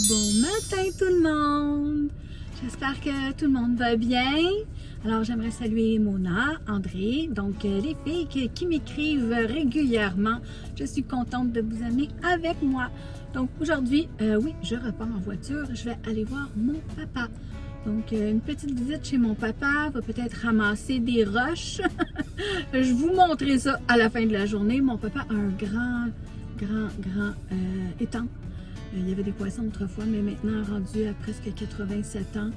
Bon matin tout le monde! J'espère que tout le monde va bien. Alors j'aimerais saluer Mona, André, donc les filles qui m'écrivent régulièrement. Je suis contente de vous amener avec moi. Donc aujourd'hui, oui, je repars en voiture. Je vais aller voir mon papa. Donc une petite visite chez mon papa, va peut-être ramasser des roches. Je vous montrerai ça à la fin de la journée. Mon papa a un grand étang. Il y avait des poissons autrefois, mais maintenant, rendu à presque 87 ans,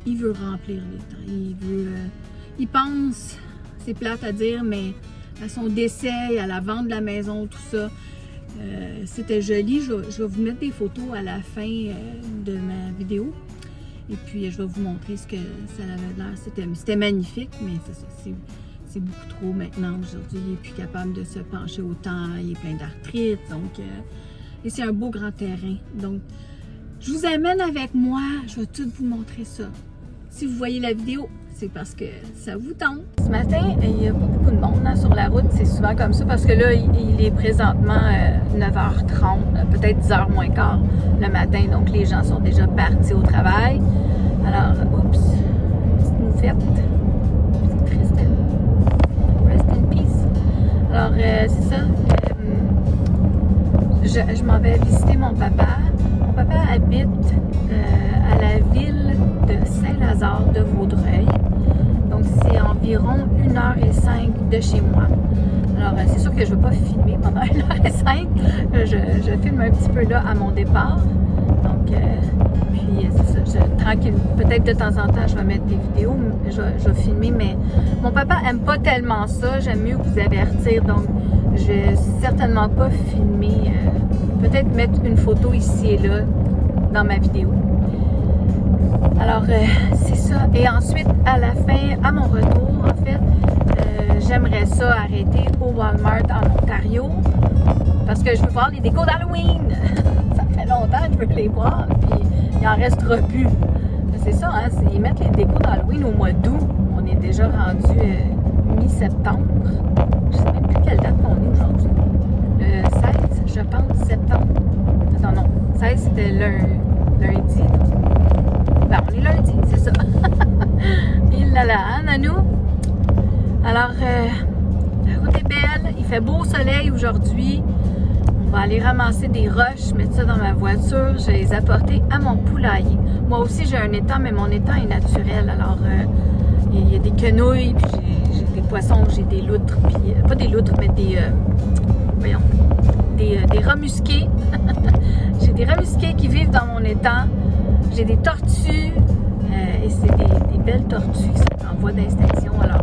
il veut remplir l'étang. Il pense, c'est plate à dire, mais à son décès, à la vente de la maison, tout ça, c'était joli. Je vais vous mettre des photos à la fin de ma vidéo. Et puis, je vais vous montrer ce que ça avait l'air. C'était magnifique, mais c'est ça, c'est beaucoup trop maintenant. Aujourd'hui, il n'est plus capable de se pencher autant. Il est plein d'arthrite, donc... Et c'est un beau grand terrain. Donc, je vous amène avec moi. Je vais tout vous montrer ça. Si vous voyez la vidéo, c'est parce que ça vous tente. Ce matin, il n'y a pas beaucoup de monde sur la route. C'est souvent comme ça parce que là, il est présentement 9h30, peut-être 10h moins quart le matin. Donc, les gens sont déjà partis au travail. Alors, oups, petite moufette. C'est triste. Rest in peace. Alors, c'est ça. Je m'en vais visiter mon papa. Mon papa habite à la ville de Saint-Lazare de Vaudreuil. Donc, c'est environ 1h05 de chez moi. Alors, c'est sûr que je ne vais pas filmer pendant 1h05. Je filme un petit peu là à mon départ. Donc, puis c'est ça. Tranquille. Peut-être de temps en temps, je vais mettre des vidéos. Je vais filmer, mais mon papa n'aime pas tellement ça. J'aime mieux vous avertir. Donc, je vais certainement pas filmer, peut-être mettre une photo ici et là dans ma vidéo. Alors, c'est ça. Et ensuite, à la fin, à mon retour, en fait, j'aimerais ça arrêter au Walmart en Ontario parce que je veux voir les décos d'Halloween. Ça fait longtemps que je veux les voir, puis il en restera plus. C'est ça, hein? Ils mettent les décos d'Halloween au mois d'août. On est déjà rendu mi-septembre. Je sais même plus quelle date on est aujourd'hui. Le 16, je pense, septembre. Non, 16 c'était lundi. Ben, on est lundi, c'est ça. Il là, hein, Nanou? Alors, la route est belle. Il fait beau soleil aujourd'hui. On va aller ramasser des roches, mettre ça dans ma voiture. Je vais les apporter à mon poulailler. Moi aussi, j'ai un étang, mais mon étang est naturel. Alors, il y a des quenouilles, puis j'ai des poissons, j'ai des loutres, puis pas des loutres, mais des rats musqués. J'ai des rats musqués qui vivent dans mon étang. J'ai des tortues, et c'est des belles tortues qui sont en voie d'extinction. Alors,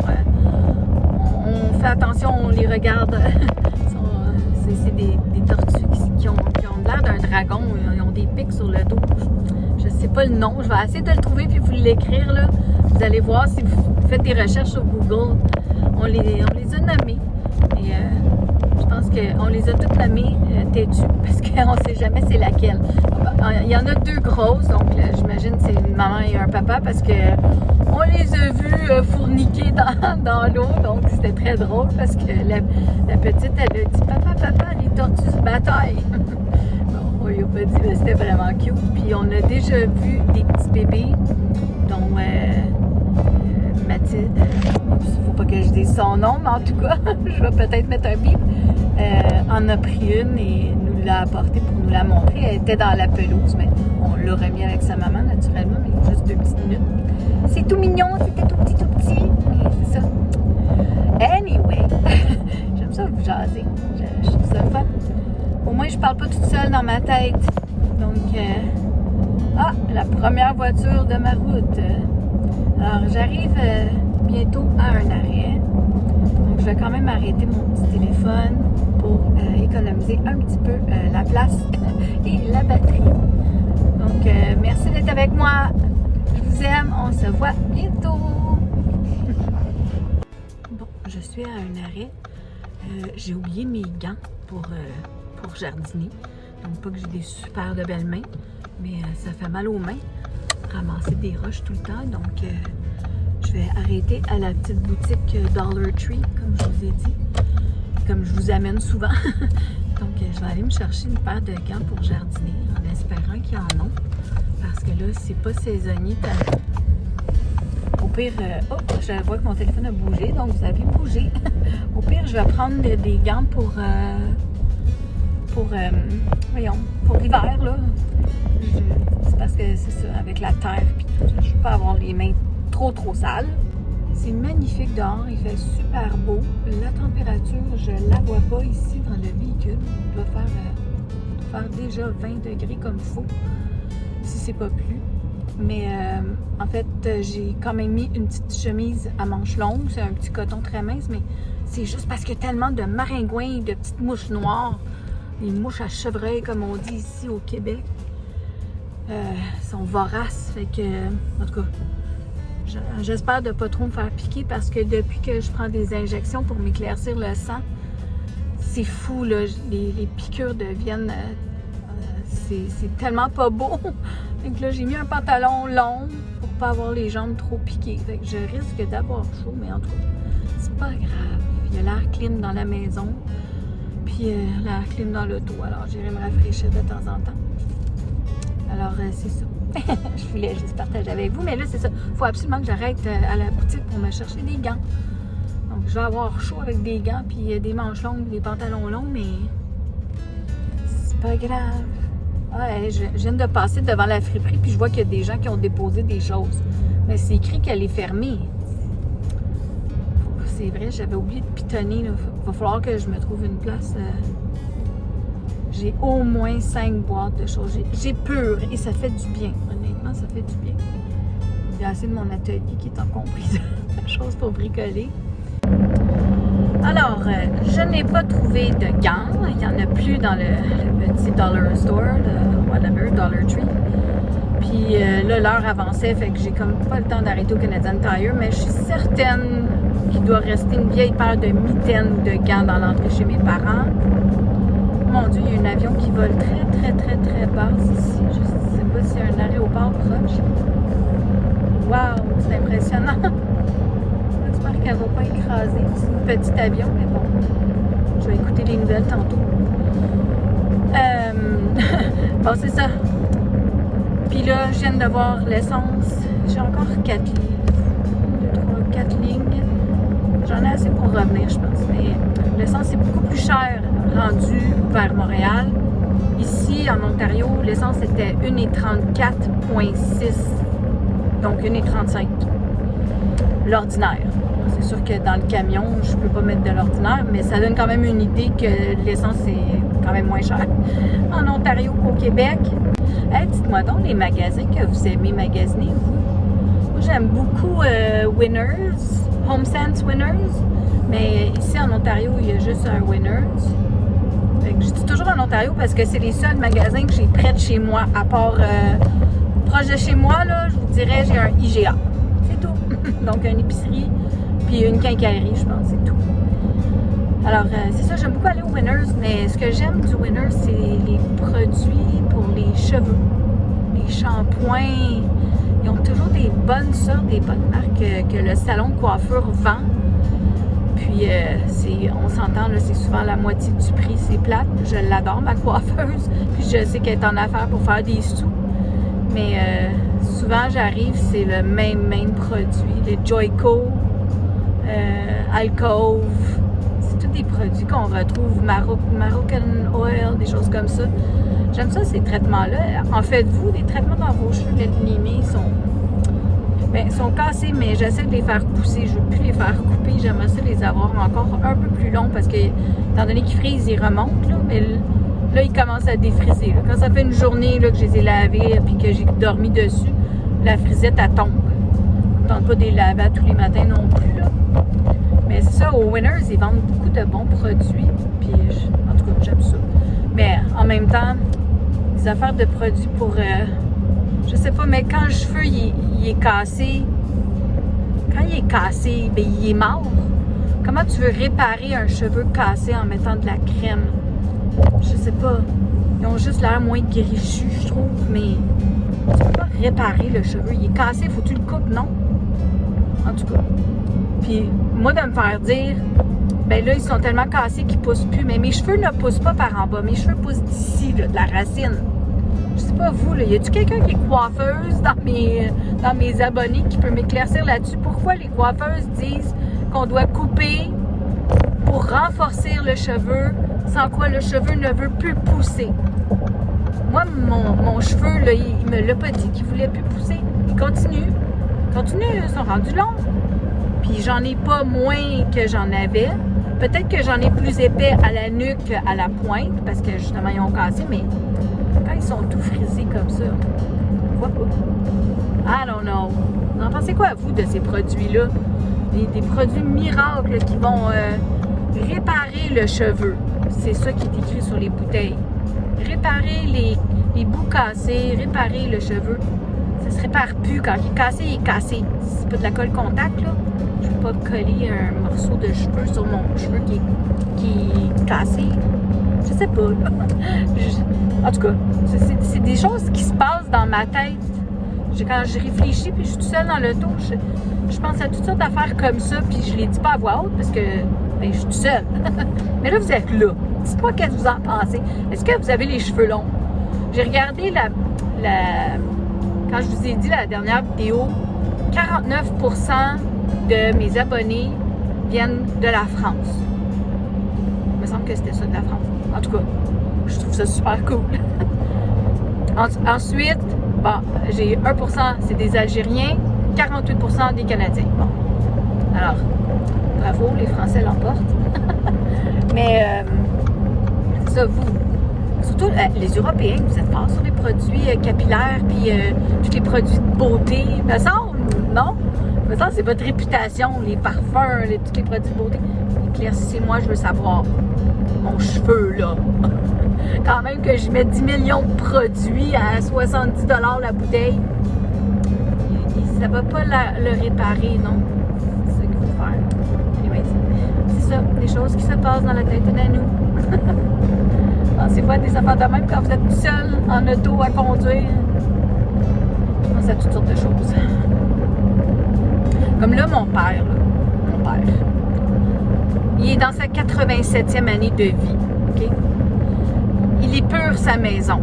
on fait attention, on les regarde. C'est des tortues qui ont l'air d'un dragon. Ils ont des pics sur le dos. Je ne sais pas le nom. Je vais essayer de le trouver puis vous l'écrire là. Vous allez voir si vous faites des recherches sur Google. On les a nommés. Et je pense qu'on les a toutes nommées têtues parce qu'on ne sait jamais c'est laquelle. Il y en a deux grosses, donc j'imagine que c'est une maman et un papa parce que on les a vus fourniquer dans l'eau. Donc c'était très drôle parce que la petite elle a dit papa, les tortues se bataillent. Bon, on lui a pas dit, mais c'était vraiment cute. Puis on a déjà vu des petits bébés dont Mathilde, il faut pas que je dise son nom, mais en tout cas, je vais peut-être mettre un bip, en a pris une et nous l'a apportée pour nous la montrer. Elle était dans la pelouse, mais on l'a remis avec sa maman naturellement, mais juste 2 petites minutes. C'est tout mignon, c'était tout petit, mais c'est ça. Anyway, j'aime ça vous jaser, je trouve ça fun. Au moins, je parle pas toute seule dans ma tête. Donc, la première voiture de ma route. Alors, j'arrive bientôt à un arrêt. Donc, je vais quand même arrêter mon petit téléphone pour économiser un petit peu la place et la batterie. Donc, merci d'être avec moi. Je vous aime. On se voit bientôt. Bon, je suis à un arrêt. J'ai oublié mes gants pour jardiner. Donc, pas que j'ai des super de belles mains, mais ça fait mal aux mains. Ramasser des roches tout le temps, donc je vais arrêter à la petite boutique Dollar Tree, comme je vous ai dit, comme je vous amène souvent. Donc je vais aller me chercher une paire de gants pour jardiner en espérant qu'ils en ont. Parce que là, c'est pas saisonnier tellement. Au pire, je vois que mon téléphone a bougé, donc vous avez bougé. Au pire, je vais prendre des gants pour l'hiver, là. C'est parce que c'est ça, avec la terre, puis je veux pas avoir les mains trop sales. C'est magnifique dehors, il fait super beau. La température, je la vois pas ici dans le véhicule. Il doit faire déjà 20 degrés comme il faut, si c'est pas plus. Mais en fait, j'ai quand même mis une petite chemise à manches longues. C'est un petit coton très mince, mais c'est juste parce qu'il y a tellement de maringouins, de petites mouches noires. Les mouches à chevreuil, comme on dit ici au Québec, sont voraces. Fait que, en tout cas, j'espère de ne pas trop me faire piquer parce que depuis que je prends des injections pour m'éclaircir le sang, c'est fou, là. Les piqûres deviennent... c'est tellement pas beau. Fait que là, j'ai mis un pantalon long pour pas avoir les jambes trop piquées. Fait que je risque d'avoir chaud, mais en tout cas, c'est pas grave. Il y a l'air clim dans la maison, puis l'air clim dans l'auto. Alors, j'irai me rafraîchir de temps en temps. Alors, c'est ça. Je voulais juste partager avec vous, mais là, c'est ça. Il faut absolument que j'arrête à la boutique pour me chercher des gants. Donc, je vais avoir chaud avec des gants, puis des manches longues, des pantalons longs, mais c'est pas grave. Ouais, je viens de passer devant la friperie, puis je vois qu'il y a des gens qui ont déposé des choses. Mais c'est écrit qu'elle est fermée. C'est vrai, j'avais oublié de pitonner. Il va falloir que je me trouve une place. J'ai au moins 5 boîtes de choses. J'ai peur et ça fait du bien. Honnêtement, ça fait du bien. Il y a assez de mon atelier qui est encombré de choses pour bricoler. Alors, je n'ai pas trouvé de gants. Il n'y en a plus dans le petit Dollar Store, le whatever, Dollar Tree. Puis là, l'heure avançait, fait que j'ai comme pas le temps d'arrêter au Canadian Tire, mais je suis certaine qu'il doit rester une vieille paire de mitaines ou de gants dans l'entrée chez mes parents. Mon Dieu, il y a un avion qui vole très bas ici. Je ne sais pas s'il y a un aéroport proche. Waouh, c'est impressionnant. J'espère qu'elle ne va pas écraser. C'est un petit avion, mais bon. Je vais écouter les nouvelles tantôt. Bon, c'est ça. Puis là, je viens de voir l'essence. J'ai encore 4 lignes. J'en ai assez pour revenir, je pense. Mais l'essence est beaucoup plus chère rendue vers Montréal. Ici, en Ontario, l'essence était 1,34,6. Donc 1,35. L'ordinaire. C'est sûr que dans le camion, je peux pas mettre de l'ordinaire, mais ça donne quand même une idée que l'essence est quand même moins chère en Ontario qu'au Québec. Hey, dites-moi donc les magasins que vous aimez magasiner, vous. Moi, j'aime beaucoup Winners, HomeSense Winners, mais ici en Ontario, il y a juste un Winners. Fait que je dis toujours en Ontario parce que c'est les seuls magasins que j'ai près de chez moi, à part proche de chez moi, là, je vous dirais, j'ai un IGA. C'est tout. Donc, une épicerie, puis une quincaillerie, je pense, c'est tout. Alors, c'est ça, j'aime beaucoup aller au Winners, mais ce que j'aime du Winners, c'est les produits pour les cheveux, les shampoings. Ils ont toujours des bonnes sortes, des bonnes marques que le salon de coiffure vend. Puis, on s'entend, là, c'est souvent la moitié du prix, c'est plate. Je l'adore, ma coiffeuse, puis je sais qu'elle est en affaire pour faire des sous. Mais souvent, j'arrive, c'est le même produit. Les Joico, Alcove, c'est tous des produits qu'on retrouve, Moroccan Oil, des choses comme ça. J'aime ça, ces traitements-là. En faites-vous des traitements dans vos cheveux? Les miens sont cassés, mais j'essaie de les faire pousser. Je ne veux plus les faire couper. J'aimerais ça les avoir encore un peu plus longs parce que, étant donné qu'ils frisent, ils remontent, là, mais là, ils commencent à défriser. Là. Quand ça fait une journée là, que je les ai lavés et que j'ai dormi dessus, la frisette, elle tombe. Je ne tente pas de les laver à tous les matins non plus. Là. Mais c'est ça, au Winners, ils vendent beaucoup de bons produits. Puis, en tout cas, j'aime ça. Mais en même temps, les affaires de produits pour... je sais pas, mais quand le cheveu, il est cassé... Quand il est cassé, bien, il est mort. Comment tu veux réparer un cheveu cassé en mettant de la crème? Je sais pas. Ils ont juste l'air moins grichus, je trouve, mais tu peux pas réparer le cheveu. Il est cassé, faut que tu le coupes, non? En tout cas. Puis, moi, de me faire dire ben là, ils sont tellement cassés qu'ils poussent plus. Mais mes cheveux ne poussent pas par en bas. Mes cheveux poussent d'ici, là, de la racine. Je sais pas vous, là, y a-tu quelqu'un qui est coiffeuse dans mes abonnés qui peut m'éclaircir là-dessus? Pourquoi les coiffeuses disent qu'on doit couper pour renforcer le cheveu, sans quoi le cheveu ne veut plus pousser? Moi, mon cheveu, là, il me l'a pas dit qu'il voulait plus pousser. Il continue. Ils sont rendus longs. Puis j'en ai pas moins que j'en avais. Peut-être que j'en ai plus épais à la nuque qu'à la pointe, parce que justement, ils ont cassé, mais quand ils sont tout frisés comme ça, on voit pas. I don't know. Vous en pensez quoi, vous, de ces produits-là? Des produits miracles qui vont réparer le cheveu. C'est ça qui est écrit sur les bouteilles. Réparer les bouts cassés, réparer le cheveu. Ça se répare plus. Quand il est cassé, il est cassé. C'est pas de la colle contact, là. Je ne vais pas coller un morceau de cheveux sur mon cheveu qui est cassé. Je sais pas, là. En tout cas, c'est des choses qui se passent dans ma tête. Quand je réfléchis, puis je suis toute seule dans l'auto, je pense à toutes sortes d'affaires comme ça, puis je les dis pas à voix haute parce que ben, je suis toute seule. Mais là, vous êtes là. Dites-moi qu'est-ce que vous en pensez. Est-ce que vous avez les cheveux longs? J'ai regardé quand je vous ai dit la dernière vidéo, 49% de mes abonnés viennent de la France. Il me semble que c'était ça, de la France. En tout cas, je trouve ça super cool. Ensuite, bon, j'ai 1%, c'est des Algériens, 48% des Canadiens. Bon. Alors, bravo, les Français l'emportent. Mais, c'est ça, vous. Surtout les Européens, vous êtes forts sur les produits capillaires, puis tous les produits de beauté. Me semble, non? Me semble, c'est votre réputation, les parfums, tous les produits de beauté. Éclaircissez-moi, je veux savoir. Mon cheveu, là. Quand même que je mets 10 millions de produits à 70$ la bouteille. Ça va pas le réparer, non? C'est ça qu'il faut faire. Anyways, c'est ça, des choses qui se passent dans la tête de nous. Pensez pas à des affaires de même quand vous êtes tout seul en auto à conduire. Je pense à toutes sortes de choses. Comme là, mon père, il est dans sa 87e année de vie. OK? Il épure sa maison.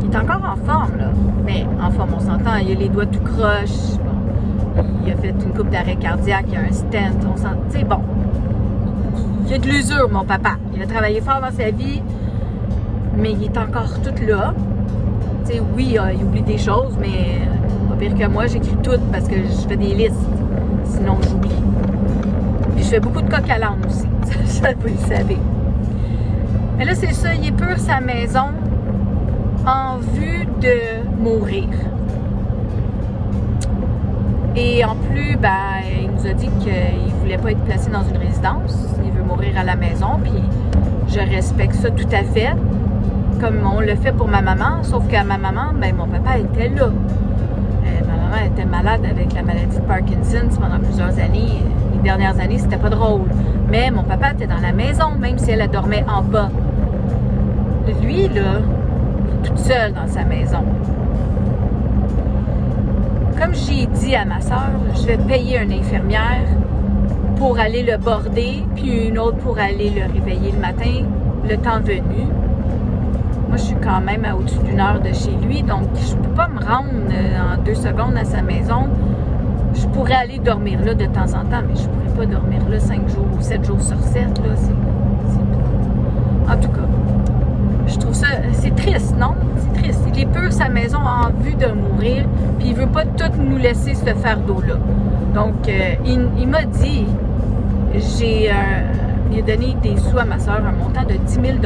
Il est encore en forme, là. Mais en forme, on s'entend, il a les doigts tout croches. Bon, il a fait une coupe d'arrêt cardiaque, il a un stent, on s'entend. Tu sais, bon. Il a de l'usure, mon papa. Il a travaillé fort dans sa vie, mais il est encore tout là. Tu sais, oui, il oublie des choses, mais pas pire que moi, j'écris tout parce que je fais des listes. Sinon, j'oublie. Puis je fais beaucoup de coq à l'âne aussi. Ça, vous le savez. Mais là, c'est ça, il épure sa maison en vue de mourir. Et en plus, ben, il nous a dit qu'il ne voulait pas être placé dans une résidence. Il veut mourir à la maison, puis je respecte ça tout à fait, comme on le fait pour ma maman, sauf qu'à ma maman, ben, mon papa était là. Ma maman était malade avec la maladie de Parkinson pendant plusieurs années. Les dernières années, c'était pas drôle. Mais mon papa était dans la maison, même si elle dormait en bas. Lui, là, toute seule dans sa maison. Comme j'ai dit à ma soeur, je vais payer une infirmière pour aller le border, puis une autre pour aller le réveiller le matin, le temps venu. Moi, je suis quand même à au-dessus d'une heure de chez lui, donc je ne peux pas me rendre en 2 secondes à sa maison. Je pourrais aller dormir là de temps en temps, mais je ne pourrais pas dormir là 5 jours ou 7 jours sur 7. Là, c'est beaucoup. En tout cas, je trouve ça... C'est triste, non? C'est triste. Il épure sa maison en vue de mourir, puis il ne veut pas tout nous laisser ce fardeau-là. Donc, il m'a dit... il a donné des sous à ma soeur, un montant de 10 000$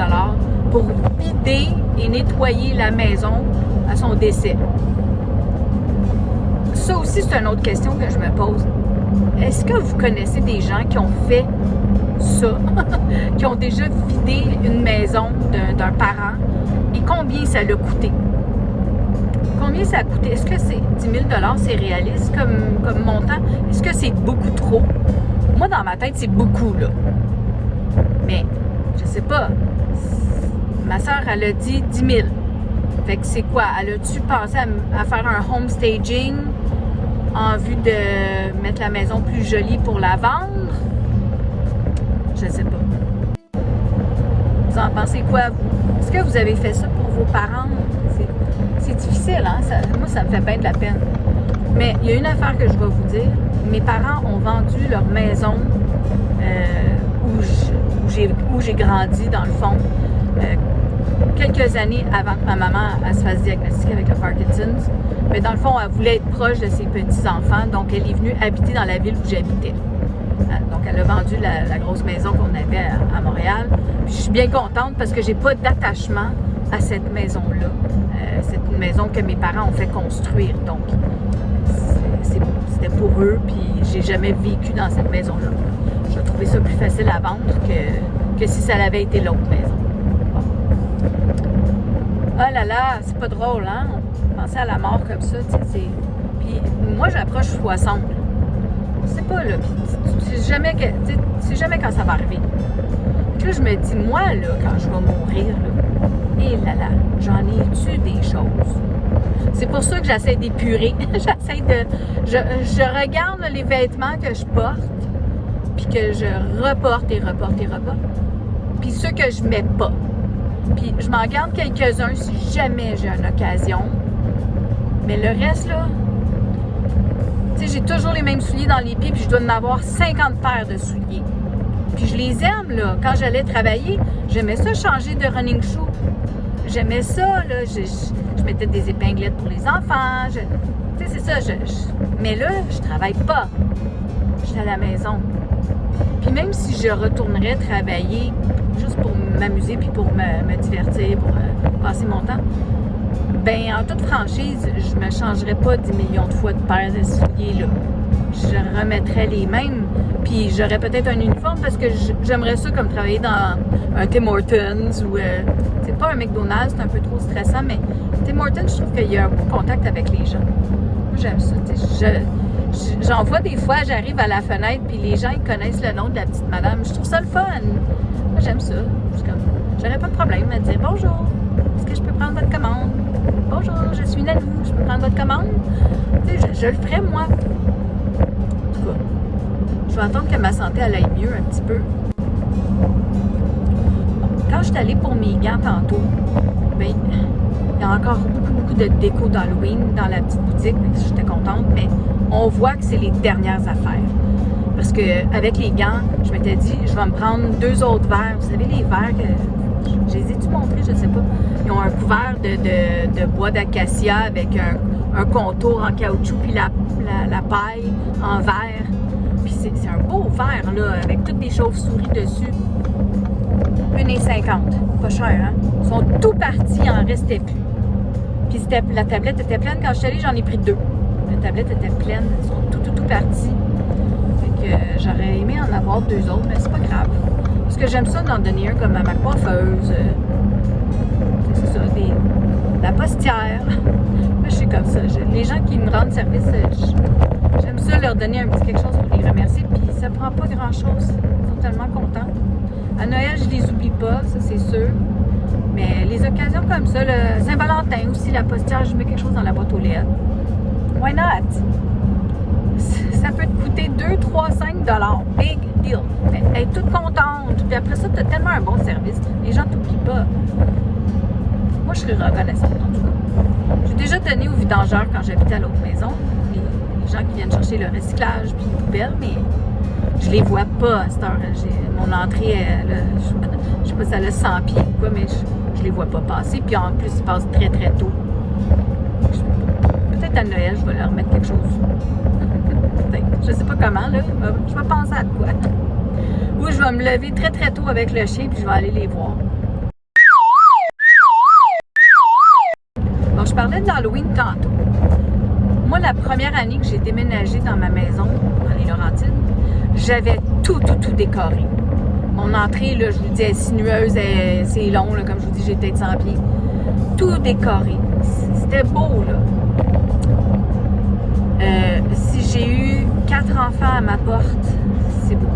pour vider et nettoyer la maison à son décès. Ça aussi, c'est une autre question que je me pose. Est-ce que vous connaissez des gens qui ont fait ça, qui ont déjà vidé une maison d'un parent et combien ça l'a coûté? Combien ça a coûté? Est-ce que c'est 10 000$, c'est réaliste comme montant? Est-ce que c'est beaucoup trop? Moi, dans ma tête, c'est beaucoup, là. Mais, je sais pas. Ma soeur, elle a dit 10 000. Fait que c'est quoi? Elle a-tu pensé à faire un home staging en vue de mettre la maison plus jolie pour la vendre? Je sais pas. Vous en pensez quoi, vous? Est-ce que vous avez fait ça pour vos parents? C'est difficile, hein? Moi, ça me fait bien de la peine. Mais il y a une affaire que je vais vous dire. Mes parents ont vendu leur maison où j'ai grandi, dans le fond, quelques années avant que ma maman elle se fasse diagnostiquer avec le Parkinson's. Mais dans le fond, elle voulait être proche de ses petits-enfants, donc elle est venue habiter dans la ville où j'habitais. Donc, elle a vendu la grosse maison qu'on avait à Montréal. Puis, je suis bien contente parce que j'ai pas d'attachement à cette maison-là. C'est une maison que mes parents ont fait construire. Donc, c'était pour eux, puis j'ai jamais vécu dans cette maison-là. J'ai trouvé ça plus facile à vendre que si ça avait été l'autre maison. Bon. Oh là là, c'est pas drôle, hein? Penser à la mort comme ça, tu sais. Puis moi, j'approche 60. C'est pas là, puis tu sais jamais quand ça va arriver. Puis là, je me dis, moi, là, quand je vais mourir, là, et là là, j'en ai-tu des choses? C'est pour ça que j'essaie d'épurer. J'essaie de... Je regarde les vêtements que je porte, puis que je reporte et reporte et reporte. Puis ceux que je mets pas. Puis je m'en garde quelques-uns si jamais j'ai une occasion. Mais le reste, là... Tu sais, j'ai toujours les mêmes souliers dans les pieds, puis je dois en avoir 50 paires de souliers. Puis je les aime, là. Quand j'allais travailler, j'aimais ça changer de running shoe. J'aimais ça, là. Je mettais des épinglettes pour les enfants. Tu sais, c'est ça. Mais là, je travaille pas. Je suis à la maison. Puis même si je retournerais travailler juste pour m'amuser puis pour me divertir, pour passer mon temps, ben en toute franchise, je me changerais pas 10 millions de fois de paires de souliers, là. Je remettrais les mêmes, puis j'aurais peut-être un uniforme parce que j'aimerais ça comme travailler dans un Tim Hortons ou c'est pas un McDonald's, c'est un peu trop stressant, mais Tim Hortons, je trouve qu'il y a un beau contact avec les gens. Moi, j'aime ça. J'en vois des fois, j'arrive à la fenêtre, puis les gens, ils connaissent le nom de la petite madame. Je trouve ça le fun. Moi, j'aime ça. J'aurais pas de problème à dire bonjour. Est-ce que je peux prendre votre commande? Bonjour, je suis Nanou. Je peux prendre votre commande? Tu sais, je le ferais, moi. En tout cas, je vais attendre que ma santé elle aille mieux un petit peu. Quand je suis allée pour mes gants tantôt, ben, il y a encore beaucoup de déco d'Halloween dans la petite boutique. J'étais contente, mais on voit que c'est les dernières affaires. Parce que avec les gants, je m'étais dit, je vais me prendre 2 autres verres. Vous savez, les verres que je les ai-tu montrés, je sais pas. Ils ont un couvert de bois d'acacia avec un contour en caoutchouc, puis la paille en verre. Puis c'est un beau verre, là, avec toutes des chauves-souris dessus. 1,50 $. Pas cher, hein? Ils sont tout partis, il en restait plus. Puis la tablette était pleine. Quand je suis allée, j'en ai pris 2. La tablette était pleine. Ils sont tout partis. Fait que j'aurais aimé en avoir 2 autres, mais c'est pas grave. Parce que j'aime ça d'en donner un comme à ma coiffeuse. C'est ça, la postière. Moi, je suis comme ça. Les gens qui me rendent service, j'aime ça leur donner un petit quelque chose pour les remercier. Puis ça prend pas grand-chose. Ils sont tellement contents. À Noël, je les oublie pas, ça c'est sûr. Mais les occasions comme ça, le Saint-Valentin aussi, la postière, je mets quelque chose dans la boîte aux lettres. Why not? Ça peut te coûter 2, 3, 5 $. Big deal. Elle est toute contente. Puis après ça, tu as tellement un bon service. Les gens t'oublient pas. Moi, je serais reconnaissante en tout cas. J'ai déjà donné aux vidangeurs quand j'habitais à l'autre maison. Les gens qui viennent chercher le recyclage puis les poubelles, mais je les vois pas à cette heure. Mon entrée, je sais pas si elle a 100 pieds ou quoi, mais je les vois pas passer. Puis en plus, ils passent très très tôt. Peut-être à Noël, je vais leur mettre quelque chose. Peut-être. Je sais pas comment, là. Je vais penser à quoi. Ou je vais me lever très très tôt avec le chien puis je vais aller les voir. Bon, je parlais de l'Halloween tantôt. Moi, la première année que j'ai déménagé dans ma maison, dans les Laurentides, j'avais tout décoré. Mon entrée, là, je vous dis, elle est sinueuse, c'est long, là, comme je vous dis, j'ai peut-être 100 pieds. Tout décoré. C'était beau, là. Si j'ai eu 4 enfants à ma porte, c'est beaucoup.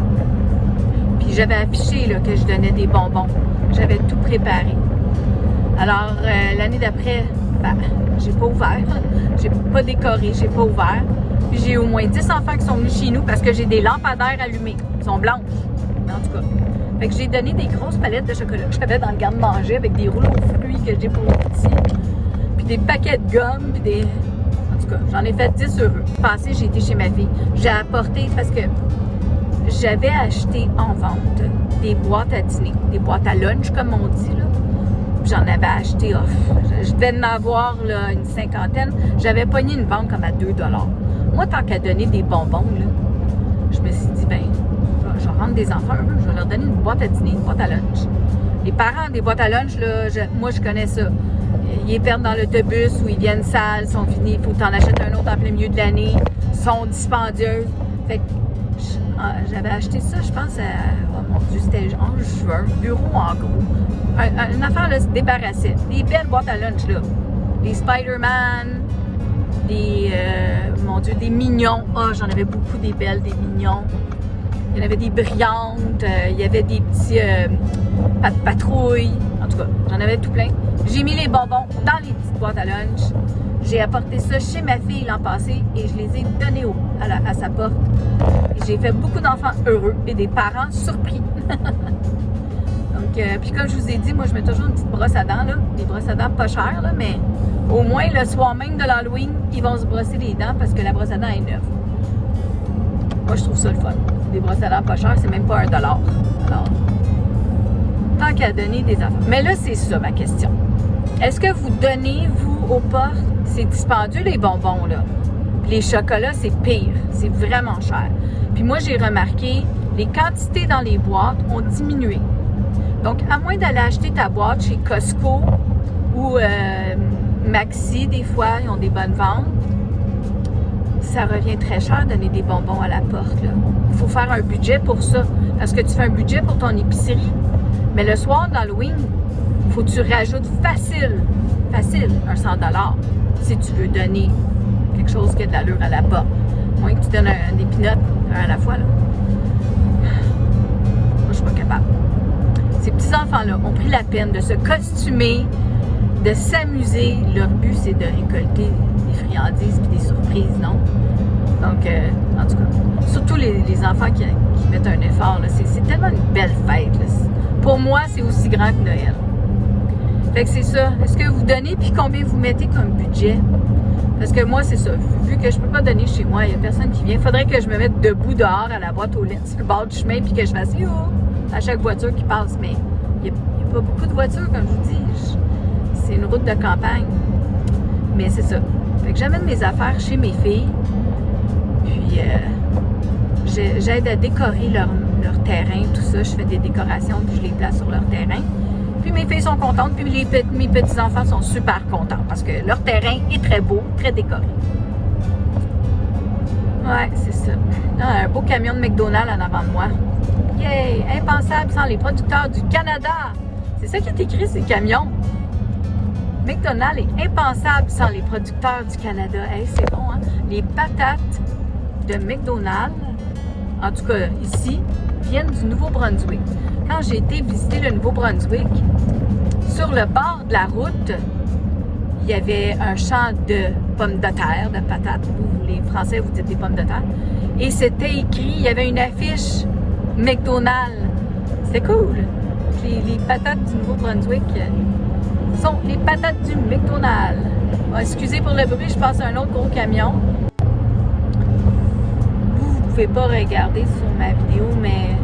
Puis j'avais affiché là, que je donnais des bonbons. J'avais tout préparé. Alors, l'année d'après, ben, j'ai pas ouvert. J'ai pas décoré, j'ai pas ouvert. Puis j'ai au moins 10 enfants qui sont venus chez nous parce que j'ai des lampadaires allumés. Ils sont blanches. Mais en tout cas, Fait que j'ai donné des grosses palettes de chocolat que j'avais dans le garde-manger avec des rouleaux aux fruits que j'ai pour les petits, puis des paquets de gomme, puis des... En tout cas, j'en ai fait 10 heureux. Passé, j'ai été chez ma fille. J'ai apporté, parce que j'avais acheté en vente des boîtes à dîner, des boîtes à lunch, comme on dit, là. J'en avais acheté, je devais en avoir là, une cinquantaine. J'avais pogné une vente comme à 2 $. Moi, tant qu'à donner des bonbons, là, je me suis dit, ben, je vais rendre des enfants heureux. Je vais leur donner une boîte à dîner, une boîte à lunch. Les parents des boîtes à lunch, là, moi, je connais ça. Ils les perdent dans l'autobus ou ils viennent sales, sont finis. Il faut que tu en achètes un autre en plein milieu de l'année. Sont dispendieuses. Fait que j'avais acheté ça, je pense, oh mon Dieu, c'était en juin. Bureau, en gros. Une affaire, là, se débarrassait. Des belles boîtes à lunch, là. Des Spider-Man, des, mon Dieu, des mignons. Ah, j'en avais beaucoup des belles, des mignons. Il y en avait des brillantes, il y avait des petits patrouilles. En tout cas, j'en avais tout plein. J'ai mis les bonbons dans les petites boîtes à lunch. J'ai apporté ça chez ma fille l'an passé et je les ai donnés à sa porte. Et j'ai fait beaucoup d'enfants heureux et des parents surpris. Donc, puis comme je vous ai dit, moi je mets toujours une petite brosse à dents, là. Des brosses à dents pas chères, là, mais au moins le soir même de l'Halloween, ils vont se brosser les dents parce que la brosse à dents est neuve. Moi je trouve ça le fun. Des brosses à dents pas chères, c'est même pas 1 $. Alors, tant qu'à donner des affaires. Mais là, c'est ça ma question. Est-ce que vous donnez, vous, aux portes, c'est dispendieux les bonbons, là? Puis les chocolats, c'est pire. C'est vraiment cher. Puis moi, j'ai remarqué, les quantités dans les boîtes ont diminué. Donc, à moins d'aller acheter ta boîte chez Costco ou Maxi, des fois, ils ont des bonnes ventes, ça revient très cher de donner des bonbons à la porte, là. Il faut faire un budget pour ça. Parce que tu fais un budget pour ton épicerie. Mais le soir d'Halloween, il faut que tu rajoutes facile, un 100 $, si tu veux donner quelque chose qui a de l'allure à la porte. Moins que tu donnes des pinottes un à la fois, là. Moi, je suis pas capable. Ces petits enfants-là ont pris la peine de se costumer, de s'amuser. Leur but, c'est de récolter des friandises et des surprises, non? Donc, en tout cas, surtout les enfants qui mettent un effort, c'est tellement une belle fête, là. Pour moi, c'est aussi grand que Noël. Fait que c'est ça. Est-ce que vous donnez, puis combien vous mettez comme budget? Parce que moi, c'est ça. Vu que je peux pas donner chez moi, il y a personne qui vient. Il faudrait que je me mette debout dehors à la boîte aux lettres, sur le bord du chemin, puis que je fasse « Yo » à chaque voiture qui passe. Mais il n'y a pas beaucoup de voitures, comme je vous dis. C'est une route de campagne. Mais c'est ça. Fait que j'amène mes affaires chez mes filles. Puis, j'aide à décorer leur terrain, tout ça. Je fais des décorations, puis je les place sur leur terrain. Puis mes filles sont contentes, puis mes petits-enfants sont super contents parce que leur terrain est très beau, très décoré. Ouais, c'est ça. Ah, un beau camion de McDonald's en avant de moi. Yay! Impensable sans les producteurs du Canada! C'est ça qui est écrit, ces camions. McDonald's est impensable sans les producteurs du Canada. Hey, c'est bon, hein? Les patates de McDonald's, en tout cas ici, viennent du Nouveau-Brunswick. Quand j'ai été visiter le Nouveau-Brunswick, sur le bord de la route, il y avait un champ de pommes de terre, de patates. Vous, les Français, vous dites des pommes de terre. Et c'était écrit, il y avait une affiche McDonald's. C'était cool. Les patates du Nouveau-Brunswick sont les patates du McDonald's. Bon, excusez pour le bruit, je passe à un autre gros camion. Vous ne pouvez pas regarder sur ma vidéo, mais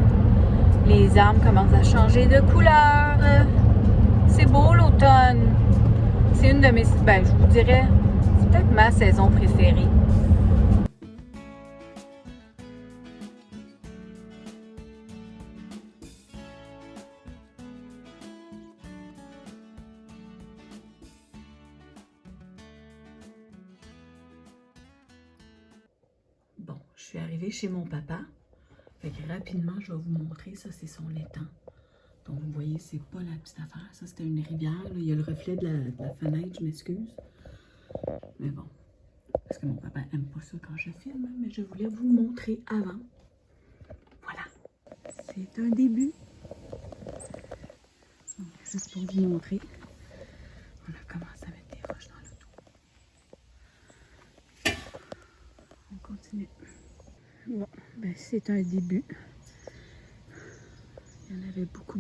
les arbres commencent à changer de couleur. C'est beau l'automne. C'est une de mes... Ben, je vous dirais, c'est peut-être ma saison préférée. Bon, je suis arrivée chez mon papa. Fait que rapidement, je vais vous montrer. Ça, c'est son étang. Donc, vous voyez, c'est pas la petite affaire. Ça, c'était une rivière. Là. Il y a le reflet de la fenêtre, je m'excuse. Mais bon, parce que mon papa aime pas ça quand je filme. Mais je voulais vous montrer avant. Voilà. C'est un début. Donc, juste pour vous montrer. On a commencé à mettre des roches dans l'auto. On continue. Bon, ben c'est un début. Il y en avait beaucoup.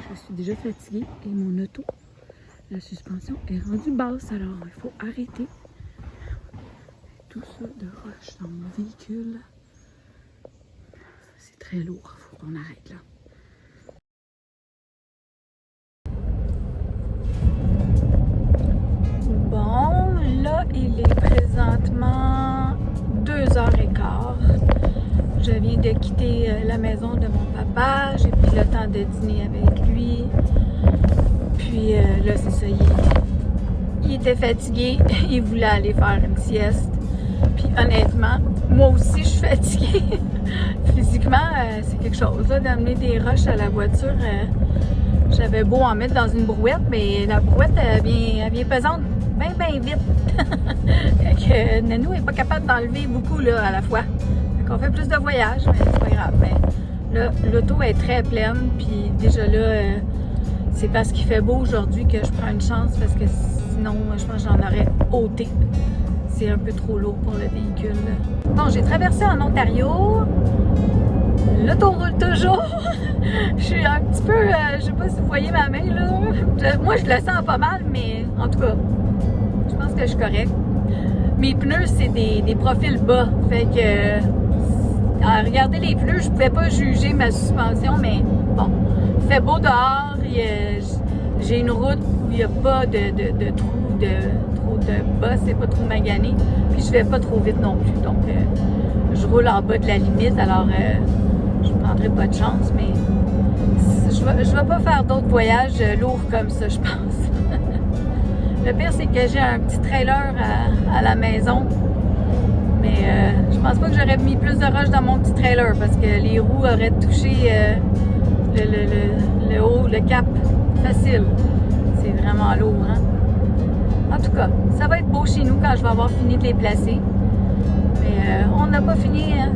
Je suis déjà fatiguée et mon auto, la suspension est rendue basse, alors il faut arrêter. Tout ça de roche dans mon véhicule. C'est très lourd, il faut qu'on arrête là. Bon, là, il est présentement 2h15. Je viens de quitter la maison de mon papa. J'ai pris le temps de dîner avec lui. Puis là, c'est ça, il était fatigué. Il voulait aller faire une sieste. Puis honnêtement, moi aussi, je suis fatiguée. Physiquement, c'est quelque chose, là, d'amener des roches à la voiture. J'avais beau en mettre dans une brouette, mais la brouette, elle vient pesante bien vite. Fait que Nanou n'est pas capable d'enlever beaucoup là, à la fois. Fait qu'on fait plus de voyages, mais c'est pas grave. Mais là, l'auto est très pleine, puis déjà là, c'est parce qu'il fait beau aujourd'hui que je prends une chance, parce que sinon, je pense que j'en aurais ôté. C'est un peu trop lourd pour le véhicule. Bon, j'ai traversé en Ontario. L'auto roule toujours. Je suis un petit peu, je sais pas si vous voyez ma main là. Moi, je le sens pas mal, mais en tout cas, je pense que je suis correcte. Mes pneus, c'est des profils bas. Fait que, à regarder les pneus, je pouvais pas juger ma suspension, mais bon, il fait beau dehors. J'ai une route où il n'y a pas de trous de bas, c'est pas trop magané. Puis je vais pas trop vite non plus. Donc, je roule en bas de la limite, alors je prendrai pas de chance, mais je vais pas faire d'autres voyages lourds comme ça, je pense. Le pire, c'est que j'ai un petit trailer à la maison, mais je pense pas que j'aurais mis plus de roches dans mon petit trailer parce que les roues auraient touché le haut, le cap facile. C'est vraiment lourd, hein? En tout cas, ça va être beau chez nous quand je vais avoir fini de les placer. Mais on n'a pas fini, hein?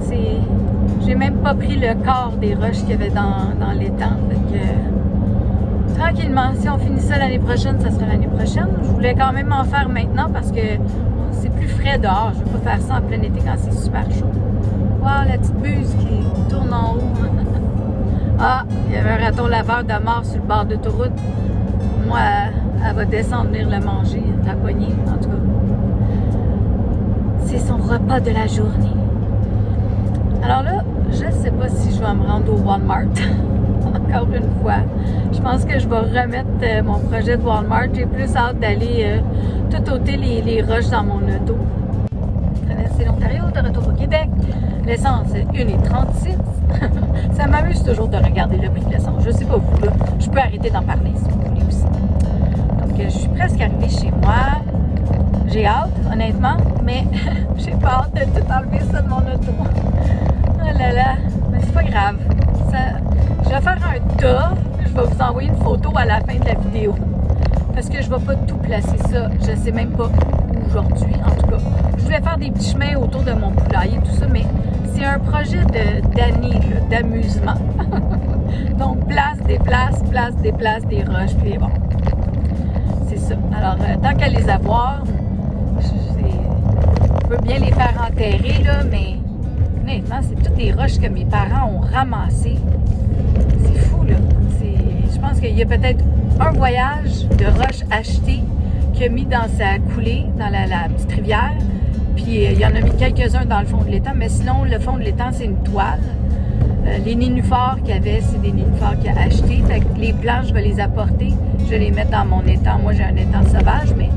J'ai même pas pris le quart des roches qu'il y avait dans l'étang. Fait que, tranquillement, si on finit ça l'année prochaine, ça sera l'année prochaine. Je voulais quand même en faire maintenant parce que c'est plus frais dehors. Je ne veux pas faire ça en plein été quand c'est super chaud. Wow, la petite buse qui tourne en haut. Ah, il y avait un raton laveur de mort sur le bord d'autoroute. Moi, elle va descendre venir le manger, la poignée, en tout cas. C'est son repas de la journée. Alors là, je ne sais pas si je vais me rendre au Walmart. Encore une fois. Je pense que je vais remettre mon projet de Walmart. J'ai plus hâte d'aller tout ôter les roches dans mon auto. Traverser l'Ontario, de retour au Québec. L'essence, 1,36. Ça m'amuse toujours de regarder le prix de l'essence. Je sais pas vous, là. Je peux arrêter d'en parler si vous voulez aussi. Donc, je suis presque arrivée chez moi. J'ai hâte, honnêtement, mais j'ai pas hâte de tout enlever ça de mon auto. Oh là là, mais c'est pas grave. Je vais faire un tas. Je vais vous envoyer une photo à la fin de la vidéo. Parce que je vais pas tout placer ça. Je sais même pas où aujourd'hui, en tout cas. Je voulais faire des petits chemins autour de mon poulailler, tout ça, mais c'est un projet d'année, d'amusement. Donc, déplace des roches, puis bon. C'est ça. Alors, tant qu'à les avoir, je peux bien les faire enterrer, là, mais honnêtement, c'est toutes des roches que mes parents ont ramassées. C'est fou, là. Je pense qu'il y a peut-être un voyage de roches achetées qu'il a mis dans sa coulée, dans la petite rivière. Puis il y en a mis quelques-uns dans le fond de l'étang, mais sinon, le fond de l'étang, c'est une toile. Les nénuphars qu'il y avait, c'est des nénuphars qu'il a achetés. Fait que les planches, je vais les apporter. Je vais les mettre dans mon étang. Moi, j'ai un étang sauvage, mais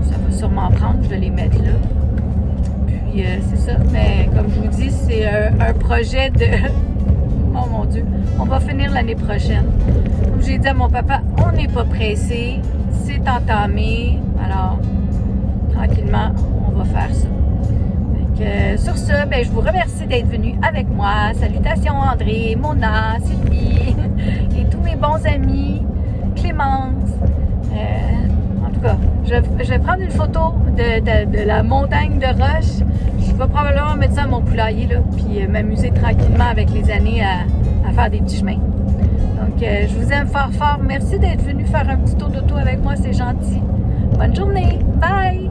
ça va sûrement prendre. Je vais les mettre là. Puis, c'est ça. Mais comme je vous dis, c'est un projet de... Oh mon Dieu, on va finir l'année prochaine. Comme j'ai dit à mon papa, on n'est pas pressé. C'est entamé. Alors, tranquillement, on va faire ça. Sur ce, ben, je vous remercie d'être venu avec moi. Salutations André, Mona, Sylvie et tous mes bons amis, Clémence. En tout cas, je vais prendre une photo de la montagne de roches. Je vais probablement mettre ça à mon poulailler, là, puis m'amuser tranquillement avec les années à faire des petits chemins. Donc, je vous aime fort fort. Merci d'être venu faire un petit tour d'auto avec moi, c'est gentil. Bonne journée. Bye!